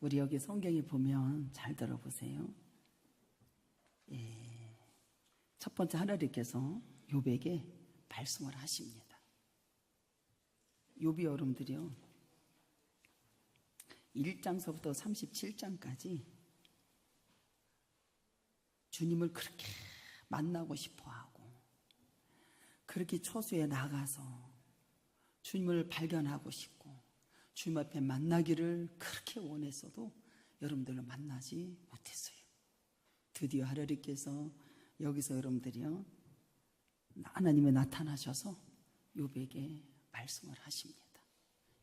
우리 여기 성경에 보면 잘 들어보세요. 첫 번째 하나님께서 욥에게 말씀을 하십니다. 욥이 여러분들이요 1장서부터 37장까지 주님을 그렇게 만나고 싶어하고 그렇게 처소에 나가서 주님을 발견하고 싶고 주님 앞에 만나기를 그렇게 원했어도 여러분들을 만나지 못했어요. 드디어 하나님께서 여기서 여러분들이요 하나님이 나타나셔서 욥에게 말씀을 하십니다.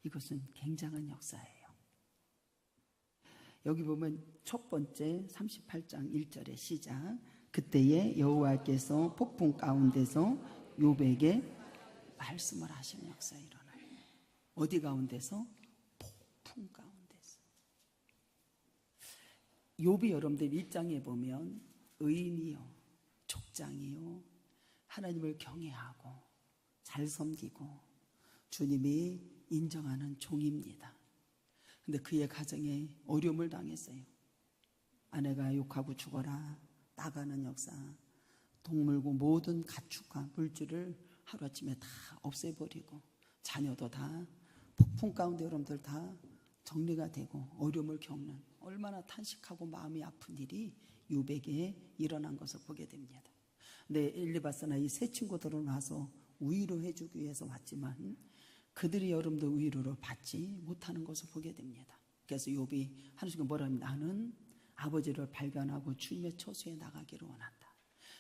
이것은 굉장한 역사예요. 여기 보면 첫 번째 38장 1절의 시작. 그때에 여호와께서 폭풍 가운데서 욥에게 말씀을 하시는 역사가 일어나요. 어디 가운데서? 폭풍 가운데서. 욥이 여러분들 1장에 보면 의인이요 족장이요 하나님을 경외하고 잘 섬기고 주님이 인정하는 종입니다. 근데 그의 가정에 어려움을 당했어요. 아내가 욕하고 죽어라 나가는 역사, 동물고 모든 가축과 물질을 하루아침에 다 없애버리고 자녀도 다 폭풍 가운데 여러분들 다 정리가 되고 어려움을 겪는 얼마나 탄식하고 마음이 아픈 일이 욥에게 일어난 것을 보게 됩니다. 근데 엘리바스나 이 세 친구들은 와서 위로해 주기 위해서 왔지만 그들이 여러분들 위로를 받지 못하는 것을 보게 됩니다. 그래서 욥이 하나님께 뭐라 하면 나는 아버지를 발견하고 주님의 처소에 나가기를 원한다.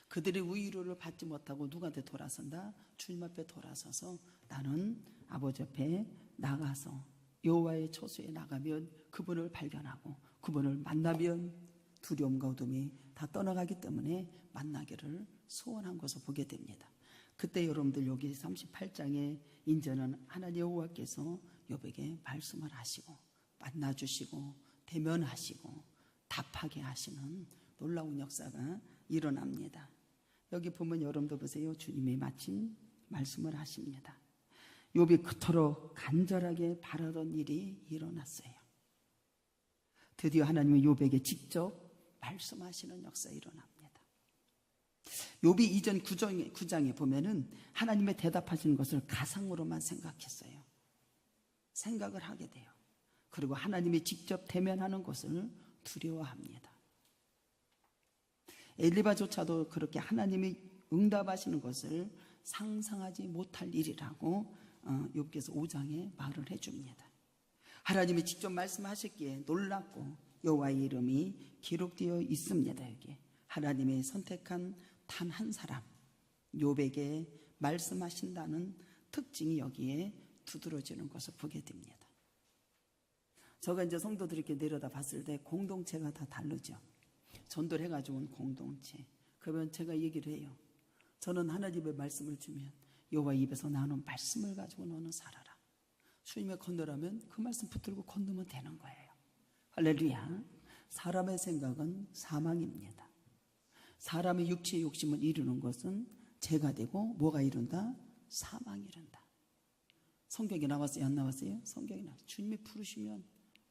그들이 위로를 받지 못하고 누구한테 돌아선다? 주님 앞에 돌아서서 나는 아버지 앞에 나가서 여호와의 처소에 나가면 그분을 발견하고 그분을 만나면 두려움과 어둠이 다 떠나가기 때문에 만나기를 소원한 것을 보게 됩니다. 그때 여러분들 여기 38장에 이제는 하나님 여호와께서 욥에게 말씀을 하시고 만나주시고 대면하시고 답하게 하시는 놀라운 역사가 일어납니다. 여기 보면 여러분들 보세요. 주님이 마침 말씀을 하십니다. 욥이 그토록 간절하게 바라던 일이 일어났어요. 드디어 하나님은 욥에게 직접 말씀하시는 역사가 일어납니다. 욥이 이전 9장에 보면은 하나님의 대답하시는 것을 가상으로만 생각했어요. 생각을 하게 돼요. 그리고 하나님이 직접 대면하는 것을 두려워합니다. 엘리바조차도 그렇게 하나님이 응답하시는 것을 상상하지 못할 일이라고 욥기서 5장에 말을 해줍니다. 하나님이 직접 말씀하셨기에 놀랍고 여호와의 이름이 기록되어 있습니다. 여기 하나님의 선택한 단 한 사람 욥에게 말씀하신다는 특징이 여기에 두드러지는 것을 보게 됩니다. 제가 이제 성도들에게 내려다 봤을 때 공동체가 다 다르죠. 전도를 해가지고 온 공동체. 그러면 제가 얘기를 해요. 저는 하나님의 말씀을 주면 여호와 입에서 나오는 말씀을 가지고 너는 살아라. 주님의 건너라면 그 말씀 붙들고 건너면 되는 거예요. 할렐루야. 사람의 생각은 사망입니다. 사람의 육체의 욕심을 이루는 것은 죄가 되고 뭐가 이룬다? 사망이 이룬다. 성경에 나왔어요? 안 나왔어요? 성경에 나왔어요. 주님이 부르시면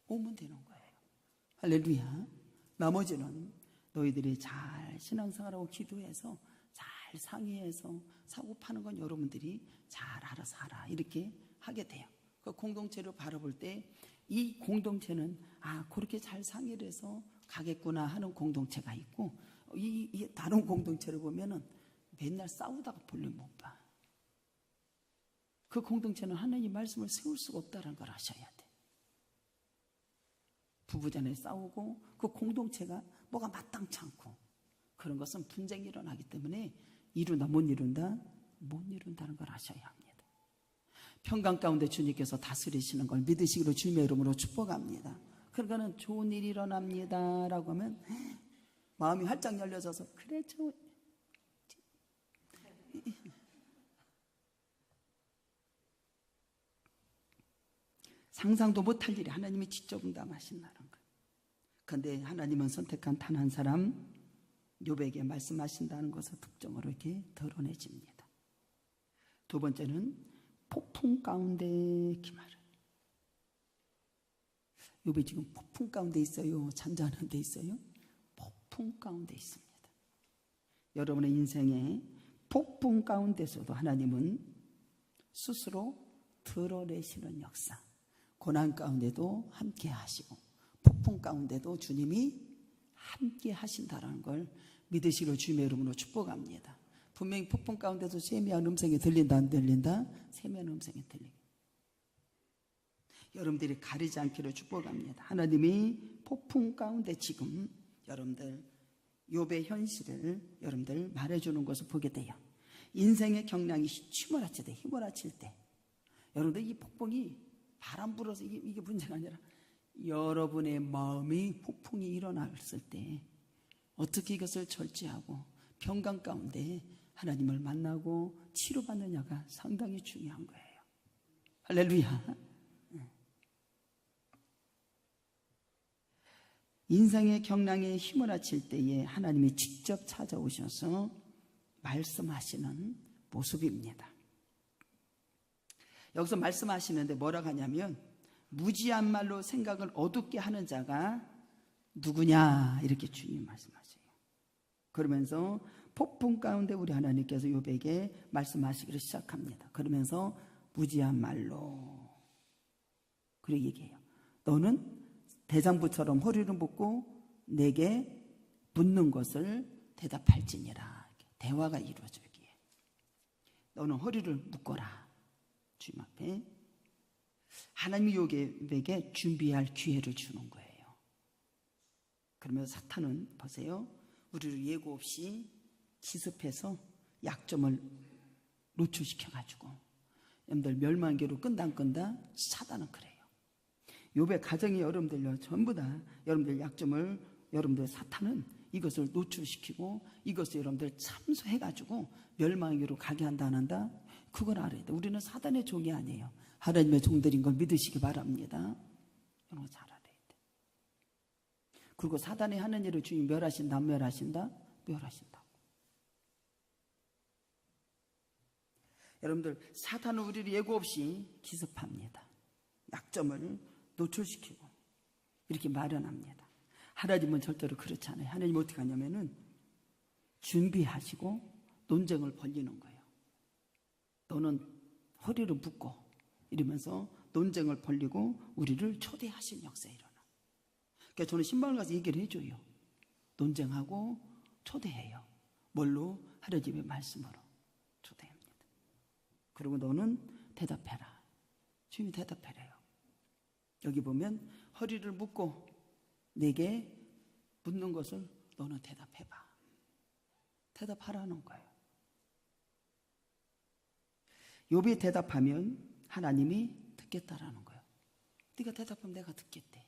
오면 되는 거예요. 할렐루야. 나머지는 너희들이 잘 신앙생활하고 기도해서 잘 상의해서 사고 파는 건 여러분들이 잘 알아서 하라 이렇게 하게 돼요. 그 공동체를 바라볼 때 이 공동체는 그렇게 잘 상의를 해서 가겠구나 하는 공동체가 있고 이 다른 공동체를 보면은 맨날 싸우다가 볼일 못 봐. 그 공동체는 하나님 말씀을 세울 수가 없다는 걸 아셔야 돼. 부부간에 싸우고 그 공동체가 뭐가 마땅치 않고 그런 것은 분쟁이 일어나기 때문에 이룬다 못 이룬다? 못 이룬다는 걸 아셔야 합니다. 평강 가운데 주님께서 다스리시는 걸 믿으시기로 주님의 이름으로 축복합니다. 그러니까는 좋은 일이 일어납니다 라고 하면 마음이 활짝 열려져서 그래 상상도 못할 일이 하나님이 직접 응답하신다는 거예요. 그런데 하나님은 선택한 단 한 사람 욥에게 말씀하신다는 것을 특정으로 이렇게 드러내집니다. 두 번째는 폭풍 가운데 기말을. 욥이 지금 폭풍 가운데 있어요? 잔잔한 데 있어요? 폭풍 가운데 있습니다. 여러분의 인생에 폭풍 가운데서도 하나님은 스스로 드러내시는 역사, 고난 가운데도 함께 하시고 폭풍 가운데도 주님이 함께 하신다는 걸 믿으시기로 주님의 이름으로 축복합니다. 분명히 폭풍 가운데도 세미한 음성이 들린다 안 들린다? 세미한 음성이 들립니다. 여러분들이 가리지 않기를 축복합니다. 하나님이 폭풍 가운데 지금 여러분들 욥의 현실을 여러분들 말해주는 것을 보게 돼요. 인생의 경량이 휘몰아칠 때 여러분들 이 폭풍이 바람 불어서 이게 문제가 아니라 여러분의 마음이 폭풍이 일어났을 때 어떻게 이것을 절제하고 평강 가운데 하나님을 만나고 치료받느냐가 상당히 중요한 거예요. 할렐루야. 인생의 경랑에 휘몰아칠 때에 하나님이 직접 찾아오셔서 말씀하시는 모습입니다. 여기서 말씀하시는데 뭐라고 하냐면 무지한 말로 생각을 어둡게 하는 자가 누구냐 이렇게 주님 말씀하세요. 그러면서 폭풍 가운데 우리 하나님께서 욥에게 말씀하시기를 시작합니다. 그러면서 무지한 말로 그리고 얘기해요. 너는 대장부처럼 허리를 묶고 내게 묻는 것을 대답할지니라. 대화가 이루어지기에 너는 허리를 묶어라. 주님 앞에 하나님이 욥에게 준비할 기회를 주는 거예요. 그러면서 사탄은 보세요. 우리를 예고 없이 기습해서 약점을 노출시켜가지고 여러분들 멸망계로 끈다 사단은 그래요. 욥의 가정이 여러분들요 전부 다 여러분들 약점을 여러분들 사탄은 이것을 노출시키고 이것을 여러분들 참소해가지고 멸망으로 가게 한다 안 한다? 그걸 알아야 돼. 우리는 사단의 종이 아니에요. 하나님의 종들인 걸 믿으시기 바랍니다. 이런 거 잘 알아야 돼. 그리고 사단이 하는 일을 주님 멸하신다 안 멸하신다? 멸하신다고. 여러분들 사탄은 우리를 예고 없이 기습합니다. 약점을 노출시키고 이렇게 마련합니다. 하나님은 절대로 그렇지 않아요. 하나님은 어떻게 하냐면은 준비하시고 논쟁을 벌리는 거예요. 너는 허리를 묶고 이러면서 논쟁을 벌리고 우리를 초대하신 역사에 일어나. 그러니까 저는 신방을 가서 얘기를 해줘요. 논쟁하고 초대해요. 뭘로? 하나님의 말씀으로 초대합니다. 그리고 너는 대답해라. 주님이 대답해래요. 여기 보면 허리를 묶고 내게 묻는 것을 너는 대답해봐. 대답하라는 거예요. 욥이 대답하면 하나님이 듣겠다라는 거예요. 네가 대답하면 내가 듣겠대.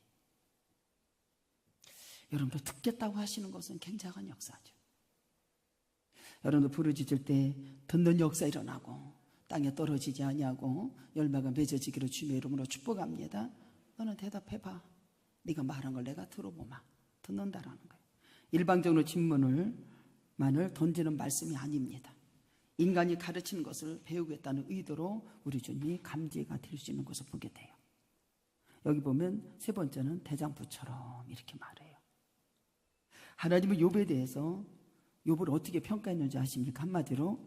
여러분들 듣겠다고 하시는 것은 굉장한 역사죠. 여러분들 부르짖을 때 듣는 역사 일어나고 땅에 떨어지지 아니하고 열매가 맺어지기를 주님의 이름으로 축복합니다. 너는 대답해봐. 네가 말한 걸 내가 들어보마. 듣는다라는 거예요. 일방적으로 질문을 던지는 말씀이 아닙니다. 인간이 가르치는 것을 배우겠다는 의도로 우리 주님이 감지가 될 수 있는 것을 보게 돼요. 여기 보면 세 번째는 대장부처럼 이렇게 말해요. 하나님은 욥에 대해서 욥을 어떻게 평가했는지 아십니까? 한마디로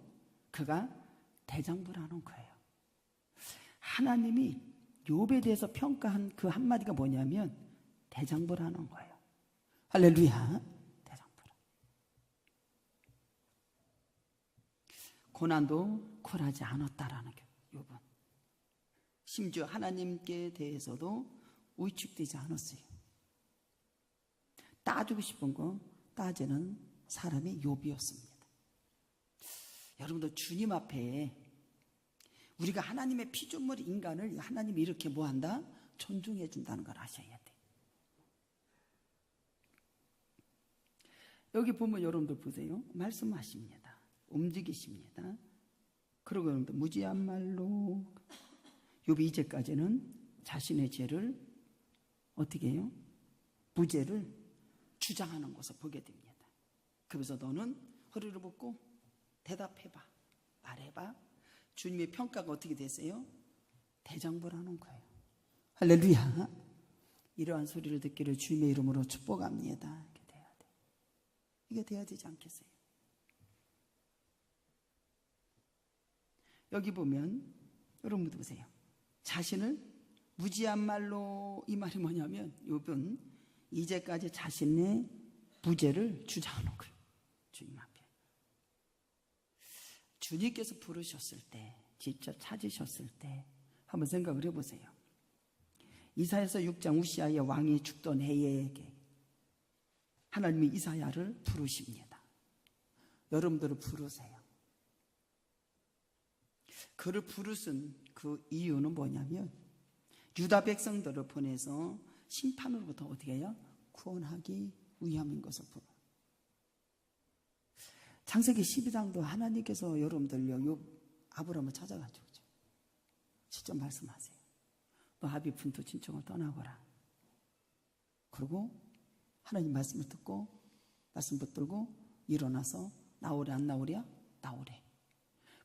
그가 대장부라는 거예요. 하나님이 욥에 대해서 평가한 그 한마디가 뭐냐면 대장부라는 거예요. 할렐루야. 대장부라. 고난도 쿨하지 않았다라는 게 욥은. 심지어 하나님께 대해서도 위축되지 않았어요. 따지고 싶은 거 따지는 사람이 욥이었습니다. 여러분들 주님 앞에 우리가 하나님의 피조물 인간을 하나님이 이렇게 뭐한다? 존중해 준다는 걸 아셔야 돼. 여기 보면 여러분들 보세요. 말씀하십니다. 움직이십니다. 그리고 여러분들 무지한 말로 욥이 이제까지는 자신의 죄를 어떻게 해요? 무죄를 주장하는 것을 보게 됩니다. 그래서 너는 허리를 묶고 대답해봐. 말해봐. 주님의 평가가 어떻게 되세요? 대장부라는 거예요. 할렐루야. 이러한 소리를 듣기를 주님의 이름으로 축복합니다. 이렇게 돼야 돼. 이게 돼야 되지 않겠어요? 여기 보면 여러분도 보세요. 자신을 무지한 말로, 이 말이 뭐냐면 욥은 이제까지 자신의 무죄를 주장하는 거예요. 주님 앞에. 주님께서 부르셨을 때, 직접 찾으셨을 때 한번 생각을 해보세요. 이사야서 6장 우시아의 왕이 죽던 해에 하나님이 이사야를 부르십니다. 여러분들을 부르세요. 그를 부르신 그 이유는 뭐냐면 유다 백성들을 보내서 심판으로부터 어떻게 해요? 구원하기 위함인 것을 보여. 창세기 12장도 하나님께서 여러분들요 아브라함을 찾아가지고 직접 말씀하세요. 너 아비 분토 친척을 떠나거라. 그리고 하나님 말씀을 듣고 말씀 붙들고 일어나서 나오래 안 나오랴? 나오래.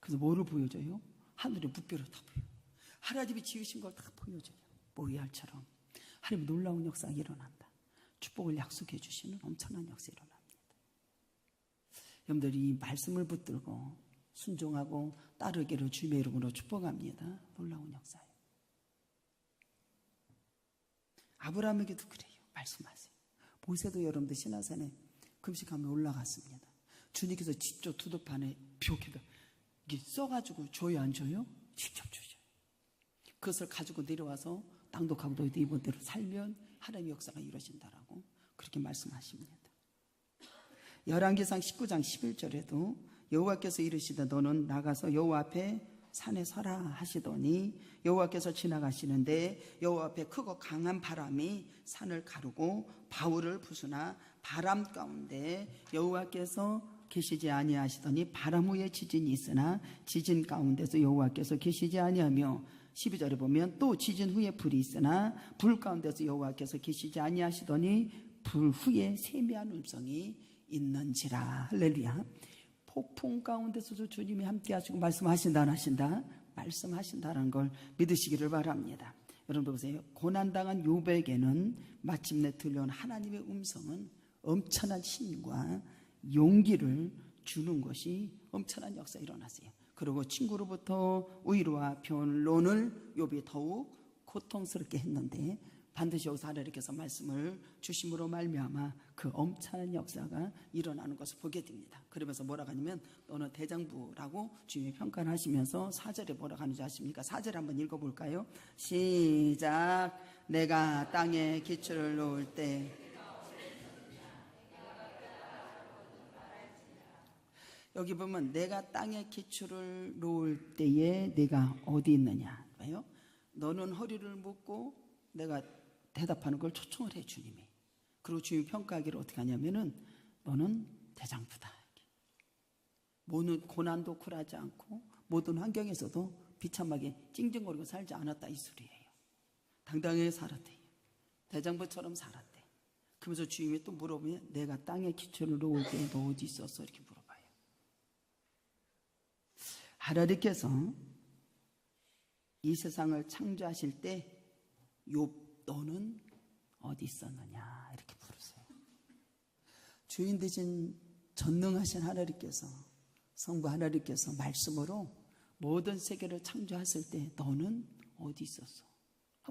그래서 뭐를 보여줘요? 하늘의 무뼈를 다 보여. 하나님이 지으신 걸 다 보여줘요. 모리알처럼 하나님 놀라운 역사가 일어난다. 축복을 약속해 주시는 엄청난 역사가 일어납니다. 여러분들이 이 말씀을 붙들고 순종하고 따르기를 주님의 이름으로 축복합니다. 놀라운 역사예요. 아브라함에게도 그래요. 말씀하세요. 모세도 여러분들 시내산에 금식하며 올라갔습니다. 주님께서 직접 두둑판에 벽에다 이게 써가지고 줘요 안 줘요? 직접 주셔요. 그것을 가지고 내려와서 낭독하고 너희들 이번대로 살면 하나님의 역사가 이루어진다라고 그렇게 말씀하십니다. 열왕기상 19장 11절에도 여호와께서 이르시되 너는 나가서 여호와 앞에 산에 서라 하시더니 여호와께서 지나가시는데 여호와 앞에 크고 강한 바람이 산을 가르고 바울을 부수나 바람 가운데 여호와께서 계시지 아니하시더니 바람 후에 지진이 있으나 지진 가운데서 여호와께서 계시지 아니하며 12절에 보면 또 지진 후에 불이 있으나 불 가운데서 여호와께서 계시지 아니하시더니 불 후에 세미한 음성이 있는지라. 할렐루야. 폭풍 가운데서도 주님이 함께 하시고 말씀하신다 안 하신다? 말씀하신다는 걸 믿으시기를 바랍니다. 여러분 보세요. 고난당한 욥에게는 마침내 들려온 하나님의 음성은 엄청난 힘과 용기를 주는 것이 엄청난 역사가 일어났어요. 그리고 친구로부터 위로와 변론을 욥이 더욱 고통스럽게 했는데 반드시 여기서 하나님께서 말씀을 주심으로 말미암아 그 엄청난 역사가 일어나는 것을 보게 됩니다. 그러면서 뭐라고 하냐면 너는 대장부라고 주님이 평가를 하시면서 4절에 뭐라고 하는지 아십니까? 4절 한번 읽어볼까요? 시작. 내가 땅에 기초를 놓을 때 여기 보면 내가 땅에 기초를 놓을 때에 내가 어디 있느냐. 봐요. 너는 허리를 묶고 내가 대답하는 걸 초청을 해 주님이. 그리고 주님이 평가하기를 어떻게 하냐면은 너는 대장부다. 모든 고난도 굴하지 않고 모든 환경에서도 비참하게 찡찡거리고 살지 않았다 이 소리예요. 당당하게 살았대. 대장부처럼 살았대. 그러면서 주님이 또 물어보면 내가 땅에 기초를 놓을 때 너 어디 있었어? 이렇게 물어봐요. 하나님께서 이 세상을 창조하실 때 욥 너는 어디 있었느냐 이렇게 부르세요. 주인 되신 전능하신 하나님께서 성부 하나님께서 말씀으로 모든 세계를 창조하실 때 너는 어디 있었어?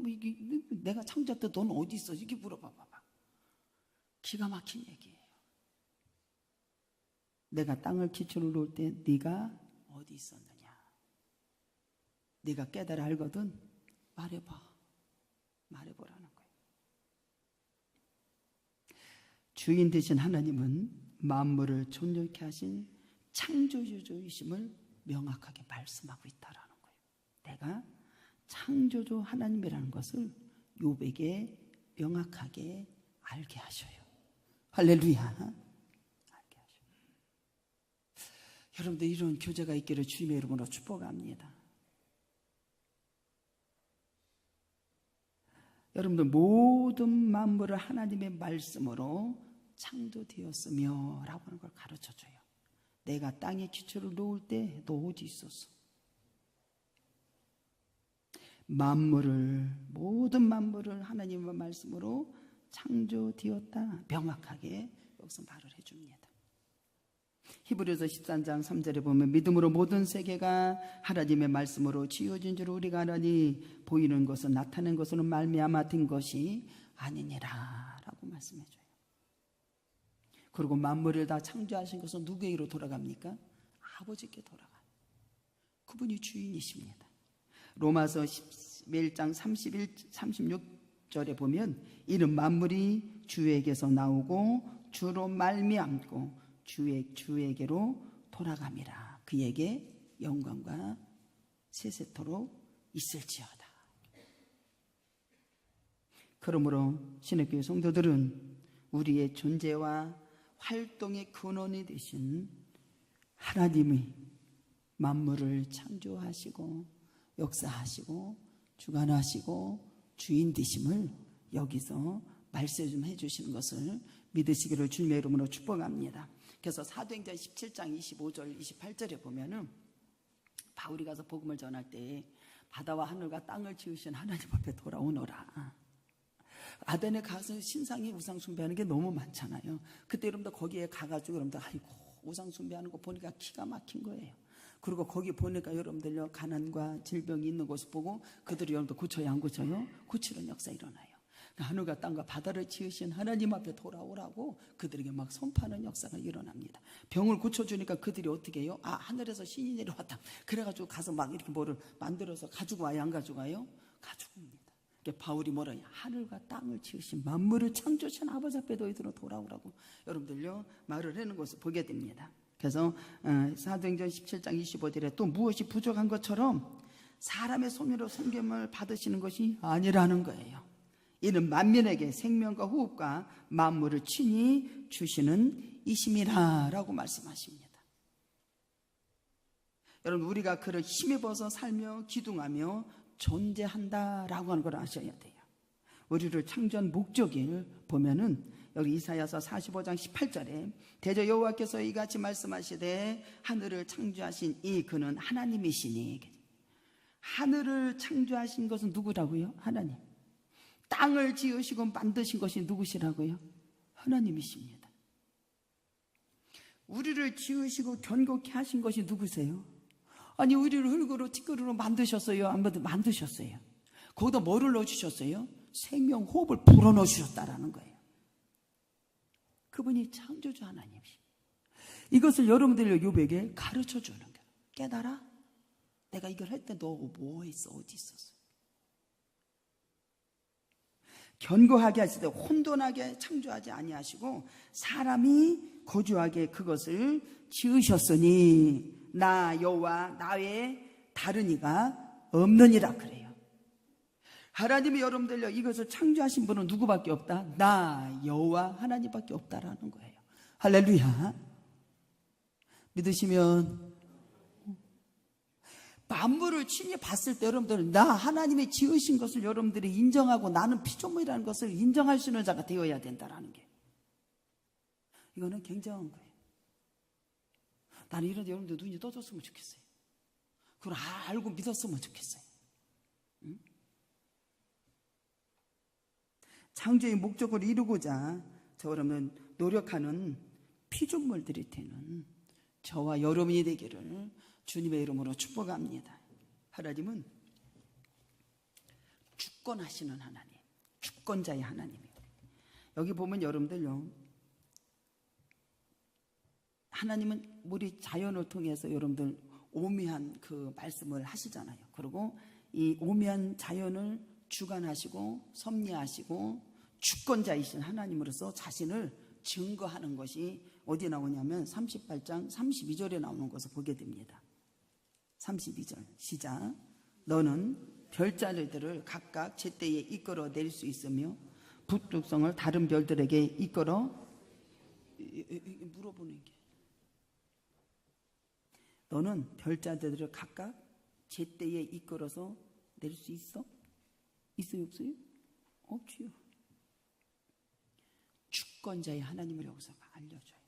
이게 내가 창조할 때 너는 어디 있어? 이렇게 물어봐봐. 기가 막힌 얘기예요. 내가 땅을 기초로 놓을 때 네가 어디 있었느냐? 네가 깨달아 알거든 말해보라는 거예요. 주인 되신 하나님은 만물을 존재케 하신 창조주이심을 명확하게 말씀하고 있다라는 거예요. 내가 창조주 하나님이라는 것을 욥에게 명확하게 알게 하셔요. 할렐루야. 알게 하셔요. 여러분들 이런 교제가 있기를 주님의 이름으로 축복합니다. 여러분들 모든 만물을 하나님의 말씀으로 창조되었으며 라고 하는 걸 가르쳐줘요. 내가 땅에 기초를 놓을 때 너 어디 있었어? 모든 만물을 하나님의 말씀으로 창조되었다. 명확하게 여기서 말을 해줍니다. 히브리서 13장 3절에 보면 믿음으로 모든 세계가 하나님의 말씀으로 지어진 줄 우리가 알아니 보이는 것은 나타낸 것으로 말미암아 된 것이 아니니라 라고 말씀해줘요. 그리고 만물을 다 창조하신 것은 누구에게로 돌아갑니까? 아버지께 돌아가요. 그분이 주인이십니다. 로마서 11장 36절에 보면 이는 만물이 주에게서 나오고 주로 말미암고 주에게로 돌아감이라. 그에게 영광과 세세토록 있을지어다. 그러므로 신학교의 성도들은 우리의 존재와 활동의 근원이 되신 하나님이 만물을 창조하시고 역사하시고 주관하시고 주인 되심을 여기서 말씀해 주시는 것을 믿으시기를 주님의 이름으로 축복합니다. 그래서 사도행전 17장 25절 28절에 보면은 바울이 가서 복음을 전할 때 바다와 하늘과 땅을 지으신 하나님 앞에 돌아오너라. 아덴에 가서 신상이 우상 숭배하는 게 너무 많잖아요. 그때 여러분들 거기에 가가지고 여러분들 아이고 우상 숭배하는 거 보니까 기가 막힌 거예요. 그리고 거기 보니까 여러분들요 가난과 질병이 있는 곳을 보고 그들이 여러분들 고쳐야 안 고쳐요? 고치는 역사 일어나요. 하늘과 땅과 바다를 지으신 하나님 앞에 돌아오라고 그들에게 막 선포하는 역사가 일어납니다. 병을 고쳐주니까 그들이 어떻게 해요? 아, 하늘에서 신이 내려왔다. 그래가지고 가서 막 이렇게 뭐를 만들어서 가지고 와요? 안 가지고 와요? 가지고 옵니다. 바울이 뭐라 해요? 하늘과 땅을 지으신 만물을 창조하신 아버지 앞에 너희들은 돌아오라고 여러분들요 말을 하는 것을 보게 됩니다. 그래서 사도행전 17장 25절에 또 무엇이 부족한 것처럼 사람의 손으로 섬김을 받으시는 것이 아니라는 거예요. 이는 만민에게 생명과 호흡과 만물을 친히 주시는 이심이라 라고 말씀하십니다. 여러분 우리가 그를 힘입어서 살며 기둥하며 존재한다라고 하는 걸 아셔야 돼요. 우리를 창조한 목적을 보면은 여기 이사야서 45장 18절에 대저 여호와께서 이같이 말씀하시되 하늘을 창조하신 이 그는 하나님이시니. 하늘을 창조하신 것은 누구라고요? 하나님. 땅을 지으시고 만드신 것이 누구시라고요? 하나님이십니다. 우리를 지으시고 견고케 하신 것이 누구세요? 아니 우리를 흙으로 티끌로 만드셨어요? 안 만드셨어요? 거기다 뭐를 넣어주셨어요? 생명 호흡을 불어넣으셨다라는 거예요. 그분이 창조주 하나님이십니다. 이것을 여러분들 요백에 가르쳐 주는 거예요. 깨달아? 내가 이걸 할 때 너 뭐 했어? 어디 있었어? 견고하게 하실 때 혼돈하게 창조하지 아니하시고 사람이 거주하게 그것을 지으셨으니 나 여호와 나 외에 다른 이가 없느니라 그래요. 하나님이 여러분들요 이것을 창조하신 분은 누구밖에 없다? 나 여호와 하나님밖에 없다라는 거예요. 할렐루야. 믿으시면 만물을 친히 봤을 때 여러분들은 나 하나님이 지으신 것을 여러분들이 인정하고 나는 피조물이라는 것을 인정할 수 있는 자가 되어야 된다라는 게 이거는 굉장한 거예요. 나는 이런 여러분들 눈이 떠졌으면 좋겠어요. 그걸 알고 믿었으면 좋겠어요. 응? 창조의 목적을 이루고자 그러면 노력하는 피조물들이 되는 저와 여러분이 되기를 주님의 이름으로 축복합니다. 하나님은 주권하시는 하나님, 주권자의 하나님이에요. 여기 보면 여러분들요, 하나님은 우리 자연을 통해서 여러분들 오묘한 그 말씀을 하시잖아요. 그리고 이 오묘한 자연을 주관하시고 섭리하시고 주권자이신 하나님으로서 자신을 증거하는 것이 어디 나오냐면 38장 32절에 나오는 것을 보게 됩니다. 32절 시작. 너는 별자리들을 각각 제때에 이끌어 낼 수 있으며 북극성을 다른 별들에게 이끌어 물어보는 게 너는 별자리들을 각각 제때에 이끌어서 낼 수 있어? 있어요 없어요? 없지요. 주권자의 하나님을 여기서 알려줘요.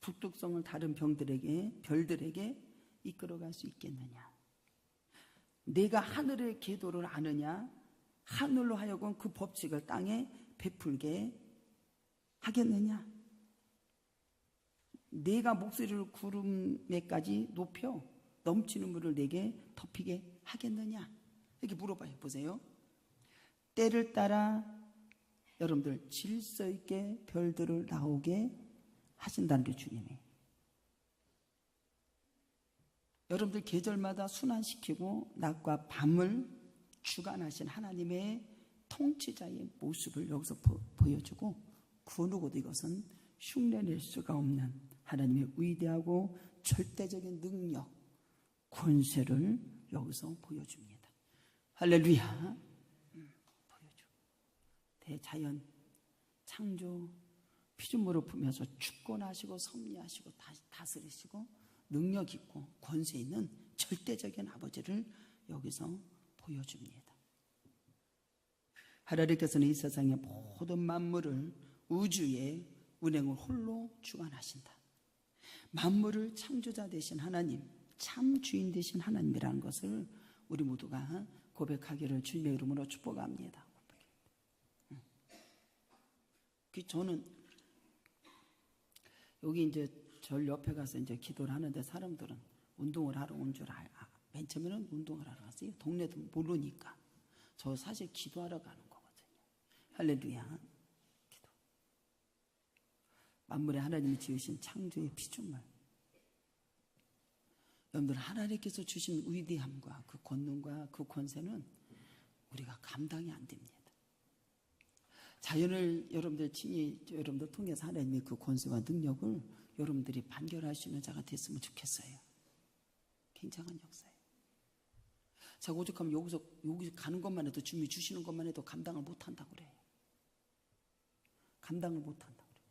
북극성을 다른 별들에게 이끌어갈 수 있겠느냐? 내가 하늘의 계도를 아느냐? 하늘로 하여금 그 법칙을 땅에 베풀게 하겠느냐? 내가 목소리를 구름에까지 높여 넘치는 물을 내게 덮이게 하겠느냐? 이렇게 물어봐요. 보세요. 때를 따라 여러분들 질서 있게 별들을 나오게 하신다는 게 주님이. 여러분들 계절마다 순환시키고 낮과 밤을 주관하신 하나님의 통치자의 모습을 여기서 보여주고, 그 누구도 이것은 흉내낼 수가 없는 하나님의 위대하고 절대적인 능력, 권세를 여기서 보여줍니다. 할렐루야. 보여줘. 대자연 창조 피조물을 품면서 주권하시고 섭리하시고 다스리시고 능력 있고 권세 있는 절대적인 아버지를 여기서 보여줍니다. 하나님께서는 이 세상의 모든 만물을 우주의 운행을 홀로 주관하신다. 만물을 창조자 되신 하나님, 참 주인 되신 하나님이라는 것을 우리 모두가 고백하기를 주님의 이름으로 축복합니다. 저는 여기 이제 절 옆에 가서 이제 기도를 하는데, 사람들은 운동을 하러 온 줄 맨 처음에는 운동을 하러 갔어요. 동네도 모르니까. 저 사실 기도하러 가는 거거든요. 할렐루야. 기도. 만물의 하나님이 지으신 창조의 피조물. 여러분들, 하나님께서 주신 위대함과 그 권능과 그 권세는 우리가 감당이 안 됩니다. 자연을 여러분들 친히 여러분들 통해서 하나님의 그 권세와 능력을 여러분들이 판결할 수 있는 자가 됐으면 좋겠어요. 굉장한 역사예요. 자, 오죽하면 여기서 가는 것만 해도, 주님이 주시는 것만 해도 감당을 못한다고 그래요. 감당을 못한다고 그래요.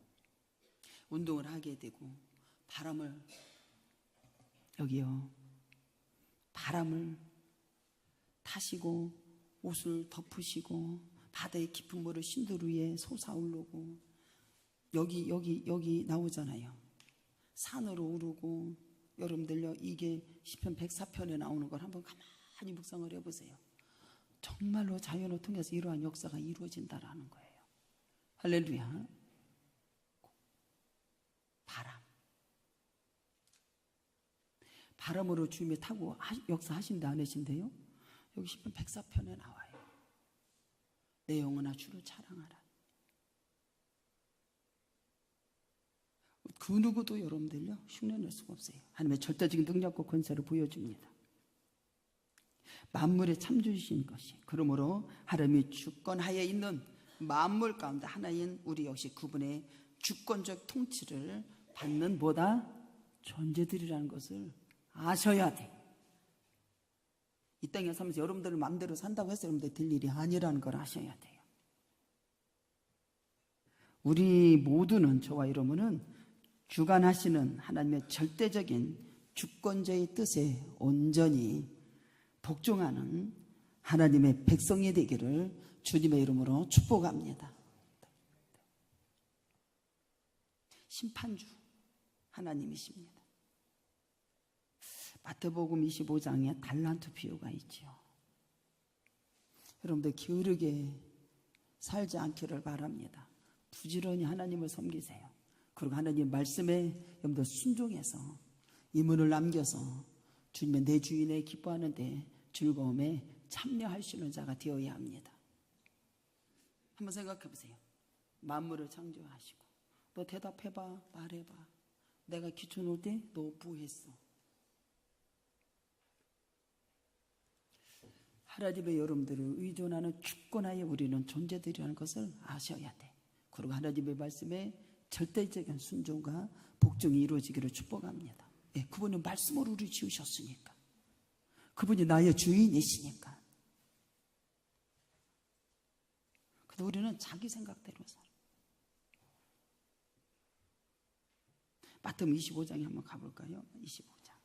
운동을 하게 되고, 바람을 타시고, 옷을 덮으시고, 바다의 깊은 물을 신들 위에 솟아오르고, 여기 나오잖아요. 산으로 오르고. 여러분들요, 이게 시편 104편에 나오는 걸 한번 가만히 묵상을 해보세요. 정말로 자연을 통해서 이러한 역사가 이루어진다라는 거예요. 할렐루야. 바람으로 주님이 타고 역사하신다 안 하신대요? 여기 시편 104편에 나와요. 내 영혼아 주를 찬양하라. 그 누구도 여러분들요 흉내낼 수가 없어요. 하나님의 절대적인 능력과 권세를 보여줍니다. 만물에 참주신 것이, 그러므로 하나님이 주권하에 있는 만물 가운데 하나인 우리 역시 그분의 주권적 통치를 받는 뭐다? 존재들이라는 것을 아셔야 돼. 이 땅에 살면서 여러분들 마음대로 산다고 해서 여러분들 될 일이 아니라는 걸 아셔야 돼요. 우리 모두는, 저와 여러분은 주관하시는 하나님의 절대적인 주권자의 뜻에 온전히 복종하는 하나님의 백성이 되기를 주님의 이름으로 축복합니다. 심판주 하나님이십니다. 마태복음 25장에 달란트 비유가 있죠. 여러분들 게으르게 살지 않기를 바랍니다. 부지런히 하나님을 섬기세요. 그리고 하나님 말씀에 여러분들 순종해서 이문을 남겨서 주님의 내 주인의 기뻐하는데 즐거움에 참여할 수 있는 자가 되어야 합니다. 한번 생각해 보세요. 만물을 창조하시고, 너 대답해봐, 말해봐. 내가 기초 놓을 때 너 부했어. 하나님의 여러분들을 의존하는 주권하에 우리는 존재들이라는 것을 아셔야 돼. 그리고 하나님의 말씀에 절대적인 순종과 복종이 이루어지기를 축복합니다. 예, 그분은 말씀으로 우리 지으셨으니까. 그분이 나의 주인이시니까. 근데 우리는 자기 생각대로 살아. 마태복음 25장에 한번 가볼까요? 25장.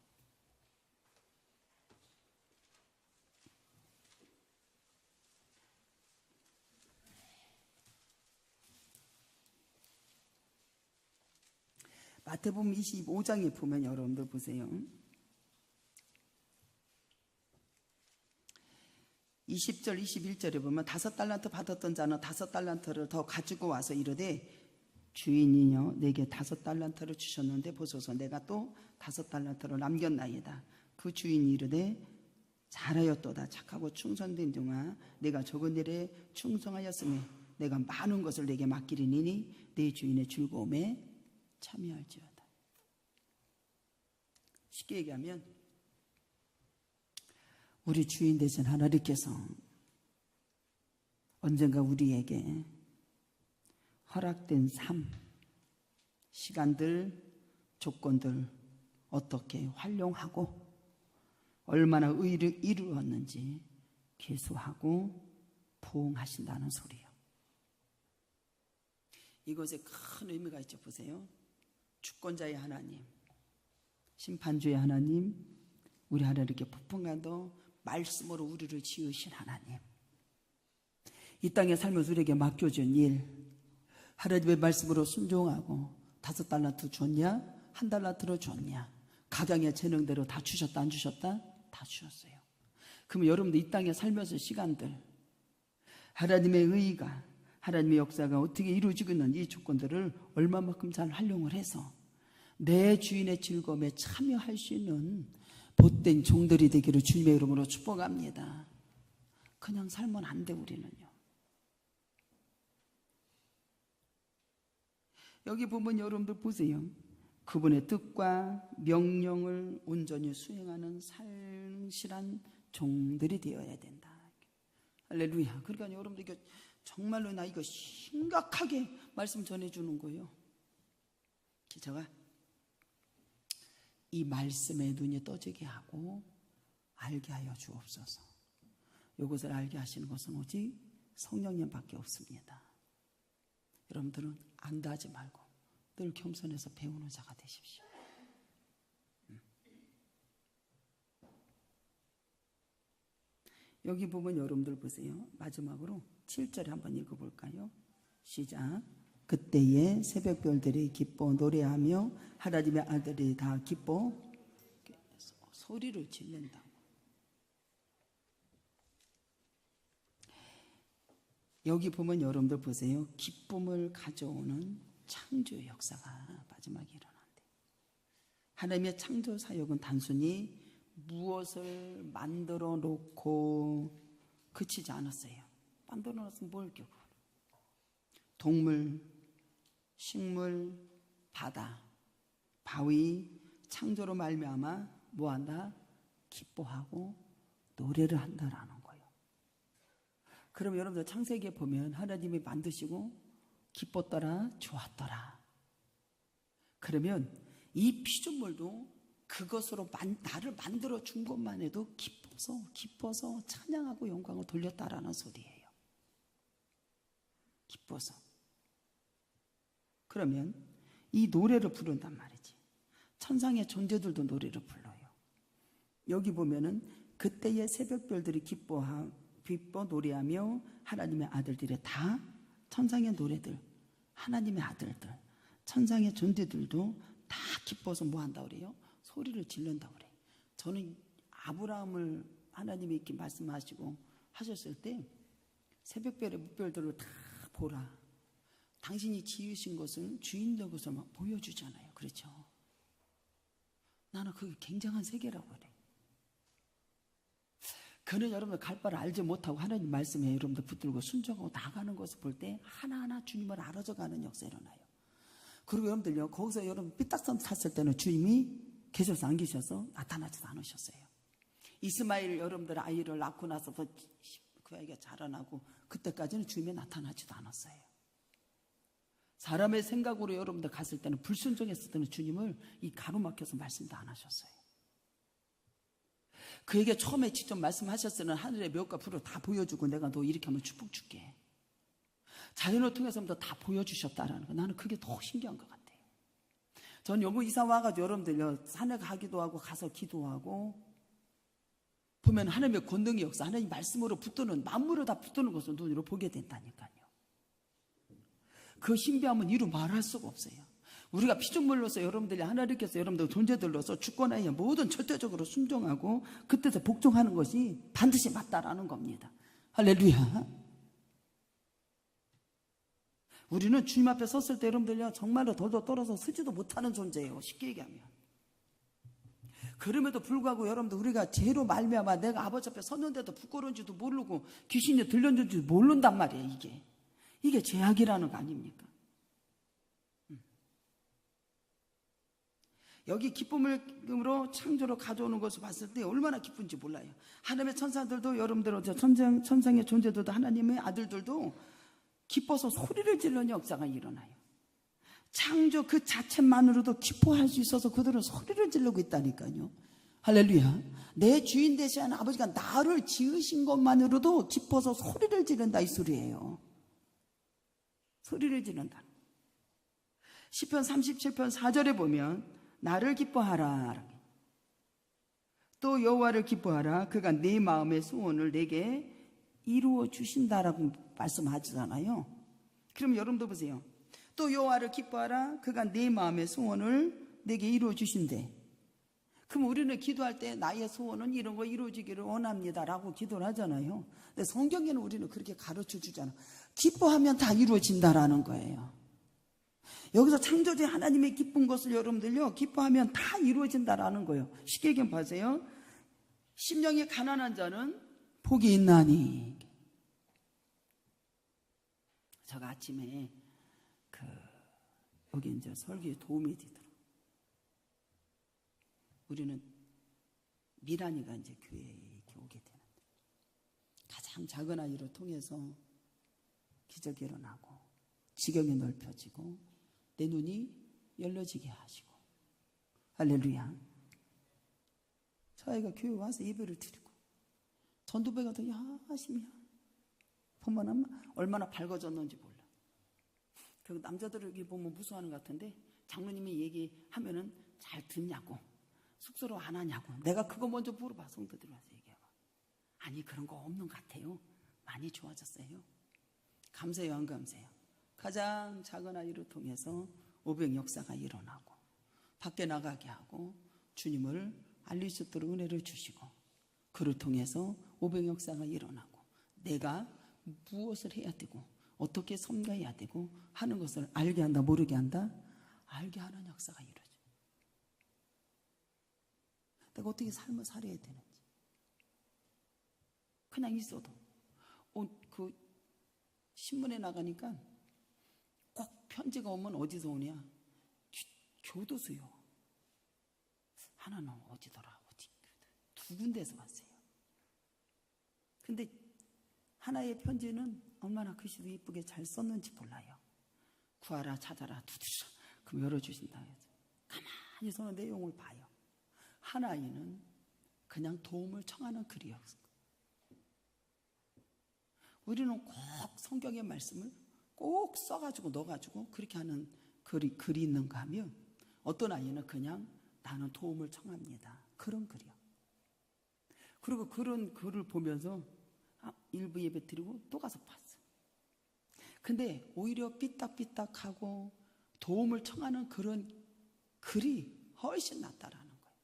마태복음 25장에 보면 여러분들 보세요. 20절 21절에 보면 5달란트 받았던 자는 5달란트를 더 가지고 와서 이르되 주인이여 내게 5달란트를 주셨는데 보소서 내가 또 5달란트를 남겼나이다. 그 주인이 이르되 잘하였도다. 착하고 충성된 종아 내가 적은 일에 충성하였으니 내가 많은 것을 내게 맡기리니 내 주인의 즐거움에 참여할지어다. 쉽게 얘기하면 우리 주인 되신 하나님께서 언젠가 우리에게 허락된 삶, 시간들, 조건들 어떻게 활용하고 얼마나 의를 이루었는지 계수하고 부응하신다는 소리예요. 이것에 큰 의미가 있죠. 보세요. 주권자의 하나님, 심판주의 하나님, 우리 하나님께 부푼간도 말씀으로 우리를 지으신 하나님, 이 땅에 살면서 우리에게 맡겨준 일, 하나님의 말씀으로 순종하고 5달란트 줬냐? 1달란트로 줬냐? 각양의 재능대로 다 주셨다 안 주셨다? 다 주셨어요. 그러면 여러분들 이 땅에 살면서 시간들, 하나님의 의의가, 하나님의 역사가 어떻게 이루어지고 있는 이 조건들을 얼마만큼 잘 활용을 해서 내 주인의 즐거움에 참여할 수 있는 못된 종들이 되기를 주님의 이름으로 축복합니다. 그냥 살면 안 돼. 우리는요. 여기 보면 여러분들 보세요. 그분의 뜻과 명령을 온전히 수행하는 성실한 종들이 되어야 된다. 할렐루야. 그러니까 여러분들 이게 정말로 나 이거 심각하게 말씀 전해주는 거예요. 제가 이 말씀에 눈이 떠지게 하고 알게 하여 주옵소서. 이것을 알게 하시는 것은 오직 성령님밖에 없습니다. 여러분들은 안다 하지 말고 늘 겸손해서 배우는 자가 되십시오. 여기 보면 여러분들 보세요. 마지막으로 7절에 한번 읽어볼까요? 시작. 그때에 새벽별들이 기뻐 노래하며 하나님의 아들이 다 기뻐 소리를 지른다고. 여기 보면 여러분들 보세요. 기쁨을 가져오는 창조의 역사가 마지막에 일어난대. 하나님의 창조 사역은 단순히 무엇을 만들어 놓고 그치지 않았어요. 만들어 놓았으면 뭘 겨우. 동물, 식물, 바다, 바위, 창조로 말미암아 뭐한다? 기뻐하고 노래를 한다라는 거예요. 그럼 여러분들 창세기에 보면 하나님이 만드시고 기뻤더라, 좋았더라. 그러면 이 피조물도 그것으로 나를 만들어 준 것만 해도 기뻐서 찬양하고 영광을 돌렸다라는 소리예요. 기뻐서. 그러면 이 노래를 부른단 말이지. 천상의 존재들도 노래를 불러요. 여기 보면은 그때의 새벽별들이 기뻐 노래하며 하나님의 아들들이 다 천상의 노래들, 하나님의 아들들, 천상의 존재들도 다 기뻐서 뭐 한다 그래요? 소리를 지른다 그래. 저는 아브라함을 하나님이 이렇게 말씀하시고 하셨을 때 새벽별의 묵별들을 다 보라. 당신이 지으신 것을 주인된 것을 막 보여주잖아요. 그렇죠? 나는 그게 굉장한 세계라고 그래. 그는 여러분들 갈 바를 알지 못하고 하나님 말씀에 여러분들 붙들고 순종하고 나가는 것을 볼 때 하나하나 주님을 알아져가는 역사 일어나요. 그리고 여러분들요, 거기서 여러분 삐딱선 탔을 때는 주님이 계셔서 안 계셔서 나타나지도 않으셨어요. 이스마엘 여러분들 아이를 낳고 나서 그 아이가 자라나고 그때까지는 주님이 나타나지도 않았어요. 사람의 생각으로 여러분들 갔을 때는 불순종했을 때는 주님을 이 가로막혀서 말씀도 안 하셨어요. 그에게 처음에 직접 말씀하셨을 때는 하늘의 묘과 불을 다 보여주고 내가 너 이렇게 하면 축복 줄게. 자연을 통해서부터 다 보여주셨다라는 거. 나는 그게 더 신기한 것 같아요. 전 여기 이사 와가지고 여러분들 산에 가기도 하고 가서 기도하고 보면 하나님의 권능의 역사, 하나님 말씀으로 붙드는 만물을 다 붙드는 것을 눈으로 보게 된다니까요. 그 신비함은 이루 말할 수가 없어요. 우리가 피조물로서 여러분들이 하나님께서 여러분들 존재들로서 주권하에 모든 절대적으로 순종하고 그때서 복종하는 것이 반드시 맞다라는 겁니다. 할렐루야. 우리는 주님 앞에 섰을 때 여러분들요, 정말로 돌도 떨어서 서지도 못하는 존재예요. 쉽게 얘기하면. 그럼에도 불구하고 여러분들, 우리가 죄로 말미암아 내가 아버지 앞에 섰는데도 부끄러운지도 모르고 귀신이 들렸는지도 모른단 말이에요. 이게 죄악이라는 거 아닙니까? 여기 기쁨으로 창조로 가져오는 것을 봤을 때 얼마나 기쁜지 몰라요. 하나님의 천사들도, 여러분들 천상의 존재들도, 하나님의 아들들도 기뻐서 소리를 지르는 역사가 일어나요. 창조 그 자체만으로도 기뻐할 수 있어서 그들은 소리를 지르고 있다니까요. 할렐루야. 내 주인 되시는 아버지가 나를 지으신 것만으로도 기뻐서 소리를 지른다, 이 소리예요. 소리를 지른다. 시편 37편 4절에 보면 나를 기뻐하라, 또 여호와를 기뻐하라, 그가 내 마음의 소원을 내게 이루어 주신다라고 말씀하잖아요. 그럼 여러분도 보세요. 또 여호와를 기뻐하라, 그가 내 마음의 소원을 내게 이루어 주신대. 그럼 우리는 기도할 때 나의 소원은 이런 거 이루어지기를 원합니다라고 기도를 하잖아요. 근데 성경에는 우리는 그렇게 가르쳐 주잖아. 기뻐하면 다 이루어진다라는 거예요. 여기서 창조주의 하나님의 기쁜 것을 여러분들요, 기뻐하면 다 이루어진다라는 거예요. 쉽게 얘기해 보세요. 심령이 가난한 자는 복이 있나니. 제가 아침에 여기 이제 설교에 도움이 되더라고요. 우리는 미란이가 이제 교회에 이렇게 오게 되는데, 가장 작은 아이를 통해서 기적이 일어나고 지경이 넓혀지고 내 눈이 열려지게 하시고, 할렐루야. 저 아이가 교회 와서 예배를 드리고 전도배가 더 하시면 보면 얼마나 밝아졌는지 몰라. 그 남자들에게 보면 무서워하는 것 같은데, 장로님이 얘기하면은 잘 듣냐고, 쑥스러워 안 하냐고. 내가 그거 먼저 물어봐. 성도들 와서 얘기하고, 아니 그런 거 없는 것 같아요. 많이 좋아졌어요. 감사해요, 안 감사해요? 가장 작은 아이를 통해서 오병 역사가 일어나고 밖에 나가게 하고 주님을 알릴 수 있도록 은혜를 주시고, 그를 통해서 오병 역사가 일어나고 내가 무엇을 해야 되고 어떻게 섬겨야 되고 하는 것을 알게 한다, 모르게 한다? 알게 하는 역사가 이루어져. 내가 어떻게 삶을 살아야 되는지. 그냥 있어도 그 신문에 나가니까 꼭 편지가 오면 어디서 오냐? 교도소요. 하나는 어디더라? 두 군데에서 왔어요. 근데 하나의 편지는 얼마나 글씨도 이쁘게 잘 썼는지 몰라요. 구하라, 찾아라, 두드려. 그럼 열어주신다 해서 가만히 서는 내용을 봐요. 하나이는 그냥 도움을 청하는 글이었어요. 우리는 꼭 성경의 말씀을 꼭 써가지고 넣어가지고 그렇게 하는 글이 있는가 하면, 어떤 아이는 그냥 나는 도움을 청합니다, 그런 글이요. 그리고 그런 글을 보면서 일부 예배 드리고 또 가서 봤어. 근데 오히려 삐딱삐딱하고 도움을 청하는 그런 글이 훨씬 낫다라는 거예요.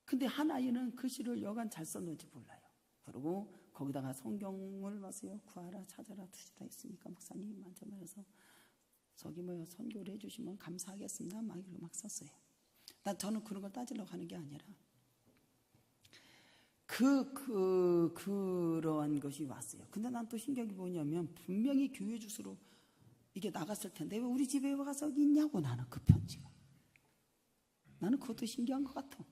근데 한 아이는 글씨를 여간 잘 썼는지 몰라요. 그리고 거기다가 성경을 봤어요. 구하라, 찾아라, 두시라 했으니까 목사님 만져면서 저기 선교를 해주시면 감사하겠습니다, 막 이렇게 막 썼어요. 저는 그런 걸 따지려고 하는 게 아니라 그러한 것이 왔어요. 근데 난 또 신기한 게 뭐냐면, 분명히 교회 주소로 이게 나갔을 텐데 왜 우리 집에 와서 있냐고, 나는 그 편지가. 나는 그것도 신기한 것 같아.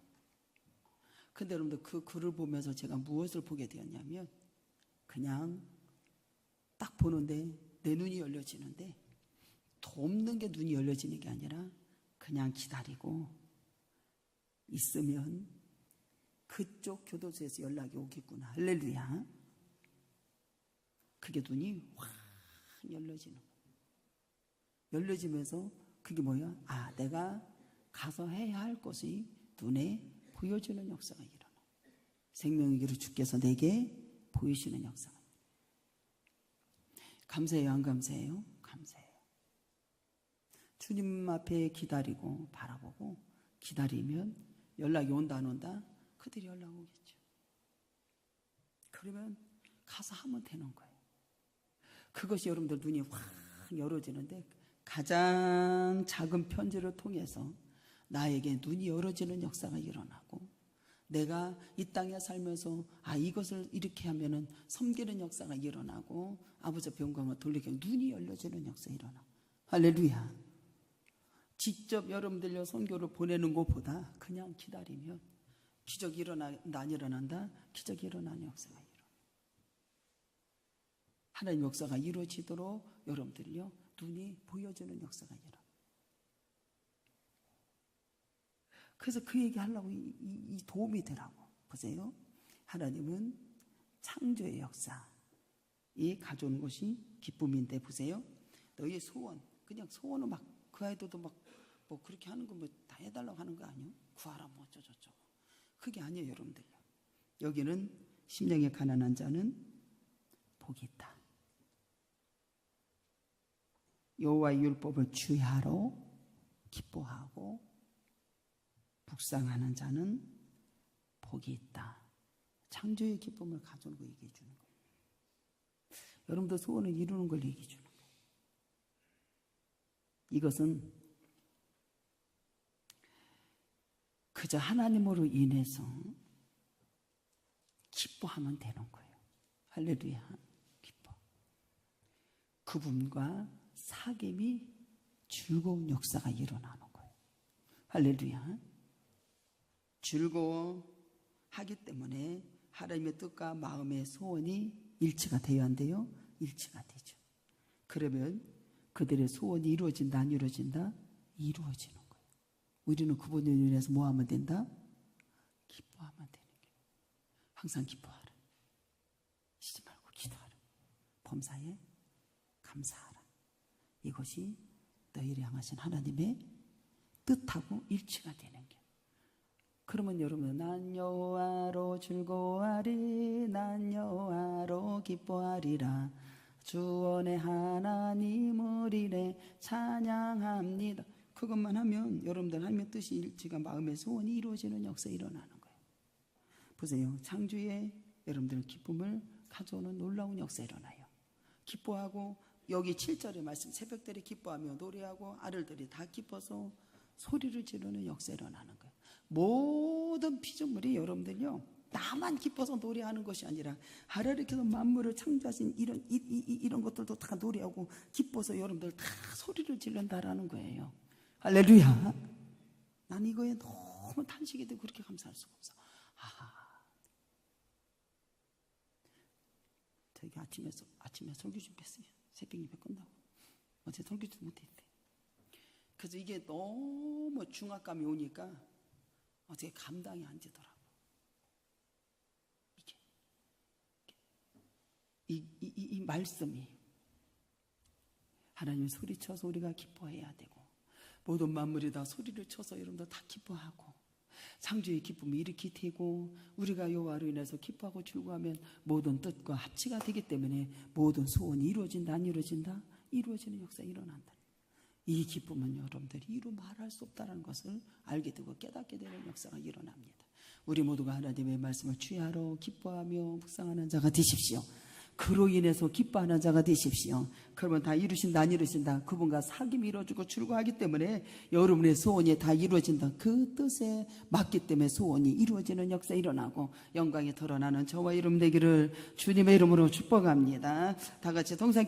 근데 여러분들, 그 글을 보면서 제가 무엇을 보게 되었냐면, 그냥 딱 보는데 내 눈이 열려지는데, 돕는 게 눈이 열려지는 게 아니라 그냥 기다리고 있으면 그쪽 교도소에서 연락이 오겠구나. 할렐루야. 그게 눈이 확 열려지는 거예요. 열려지면서 그게 뭐야? 내가 가서 해야 할 것이 눈에 보여주는 역사가 일어나. 생명의 길을 주께서 내게 보이시는 역사가. 감사해요, 안 감사해요? 감사해요. 주님 앞에 기다리고 바라보고 기다리면 연락이 온다 안 온다? 그들이 연락 오겠죠. 그러면 가서 하면 되는 거예요. 그것이 여러분들 눈이 확 열어지는데 가장 작은 편지를 통해서 나에게 눈이 열어지는 역사가 일어나고 내가 이 땅에 살면서 이것을 이렇게 하면은 섬기는 역사가 일어나고 아버지 앞에 영광을 돌리게 눈이 열려지는 역사가 일어나. 할렐루야. 직접 여러분들요 선교를 보내는 것보다 그냥 기다리면 기적이 안 일어난다. 기적이 일어나는 역사가 일어나. 하나님 역사가 이루어지도록 여러분들요 눈이 보여주는 역사가 일어나. 그래서 그 얘기 하려고 이 도움이 되라고. 보세요. 하나님은 창조의 역사 이 가져오는 것이 기쁨인데 보세요. 너희 소원 그냥 소원을 막 그 아이들도 막 뭐 그렇게 하는 거 뭐 다 해달라고 하는 거 아니에요? 구하라 뭐 어쩌저쩌고 그게 아니에요 여러분들요. 여기는 심령에 가난한 자는 복이 있다. 여호와의 율법을 주의하러 기뻐하고 묵상하는 자는 복이 있다. 창조의 기쁨을 가져오는 거 얘기해 주는 거예요. 여러분들 소원을 이루는 걸 얘기해 주는 거예요. 이것은 그저 하나님으로 인해서 기뻐하면 되는 거예요. 할렐루야. 기뻐. 그분과 사귐이 즐거운 역사가 일어나는 거예요. 할렐루야. 즐거워하기 때문에 하나님의 뜻과 마음의 소원이 일치가 돼야 한대요. 일치가 되죠. 그러면 그들의 소원이 이루어진다 안 이루어진다? 이루어지는 거예요. 우리는 그분을 인해서 뭐 하면 된다? 기뻐하면 되는 거예요. 항상 기뻐하라. 쉬지 말고 기도하라. 범사에 감사하라. 이것이 너희를 향하신 하나님의 뜻하고 일치가 되는 거예요. 그러면 여러분 난 여호와로 즐거워하리 난 여호와로 기뻐하리라 주원의 하나님을 이래 찬양합니다. 그것만 하면 여러분들 하나님의 뜻이 일치가 마음의 소원이 이루어지는 역사가 일어나는 거예요. 보세요. 창조의 여러분들 기쁨을 가져오는 놀라운 역사가 일어나요. 기뻐하고 여기 7절의 말씀 새벽들이 기뻐하며 노래하고 아들들이 다 기뻐서 소리를 지르는 역사가 일어나는 거예요. 모든 피조물이 여러분들요 나만 기뻐서 노래하는 것이 아니라 하나님께서 만물을 창조하신 이런 것들도 다 노래하고 기뻐서 여러분들 다 소리를 지른다라는 거예요. 할렐루야. 난 이거에 너무 탄식이 되고 그렇게 감사할 수가 없어. 저기 아침에 설교 준비했어요. 새벽 예배 끝나고 어제 설교도 못했대. 그래서 이게 너무 중압감이 오니까 어떻게 감당이 안 되더라고. 이 말씀이 하나님 소리쳐서 우리가 기뻐해야 되고 모든 만물이 다 소리를 쳐서 여러분들 다 기뻐하고 창조의 기쁨이 이렇게 되고 우리가 여호와로 인해서 기뻐하고 즐거워하면 모든 뜻과 합치가 되기 때문에 모든 소원이 이루어진다 안 이루어진다? 이루어지는 역사가 일어난다. 이 기쁨은 여러분들이 이루 말할 수 없다는 것을 알게 되고 깨닫게 되는 역사가 일어납니다. 우리 모두가 하나님의 말씀을 주의하러 기뻐하며 묵상하는 자가 되십시오. 그로 인해서 기뻐하는 자가 되십시오. 그러면 다 이루신다 안 이루신다? 그분과 사귐이 이루어지고 즐거워하기 때문에 여러분의 소원이 다 이루어진다. 그 뜻에 맞기 때문에 소원이 이루어지는 역사 일어나고 영광이 드러나는 저와 여러분 되기를 주님의 이름으로 축복합니다. 다 같이 동상